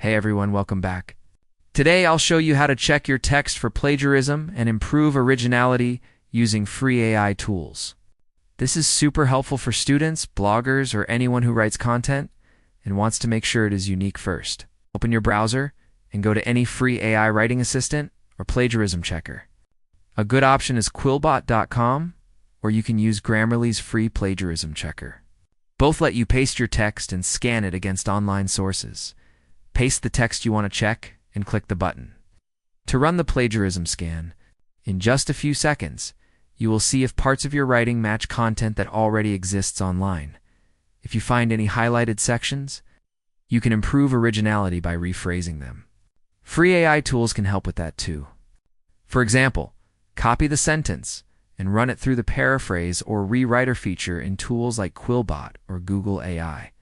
Hey everyone, welcome back. Today I'll show you how to check your text for plagiarism and improve originality using free AI tools. This is super helpful for students, bloggers, or anyone who writes content and wants to make sure it is unique first. Open your browser and go to any free AI writing assistant or plagiarism checker. A good option is quillbot.com, or you can use Grammarly's free plagiarism checker. Both let you paste your text and scan it against online sources. Paste the text you want to check and click the button. To run the plagiarism scan, in just a few seconds, you will see if parts of your writing match content that already exists online. If you find any highlighted sections, you can improve originality by rephrasing them. Free AI tools can help with that too. For example, copy the sentence and run it through the paraphrase or rewriter feature in tools like Quillbot or Google AI.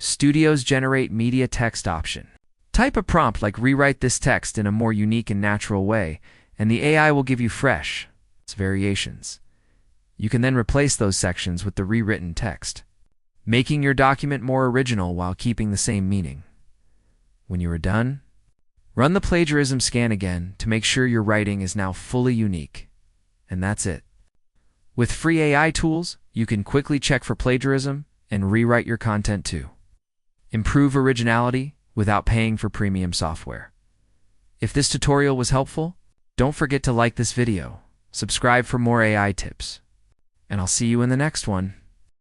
Studios generate media text option. Type a prompt like "rewrite this text in a more unique and natural way," and the AI will give you fresh variations. You can then replace those sections with the rewritten text, making your document more original while keeping the same meaning. When you are done, run the plagiarism scan again to make sure your writing is now fully unique. And that's it. With free AI tools, you can quickly check for plagiarism and rewrite your content too. Improve originality without paying for premium software. If this tutorial was helpful, don't forget to like this video, subscribe for more AI tips, and I'll see you in the next one.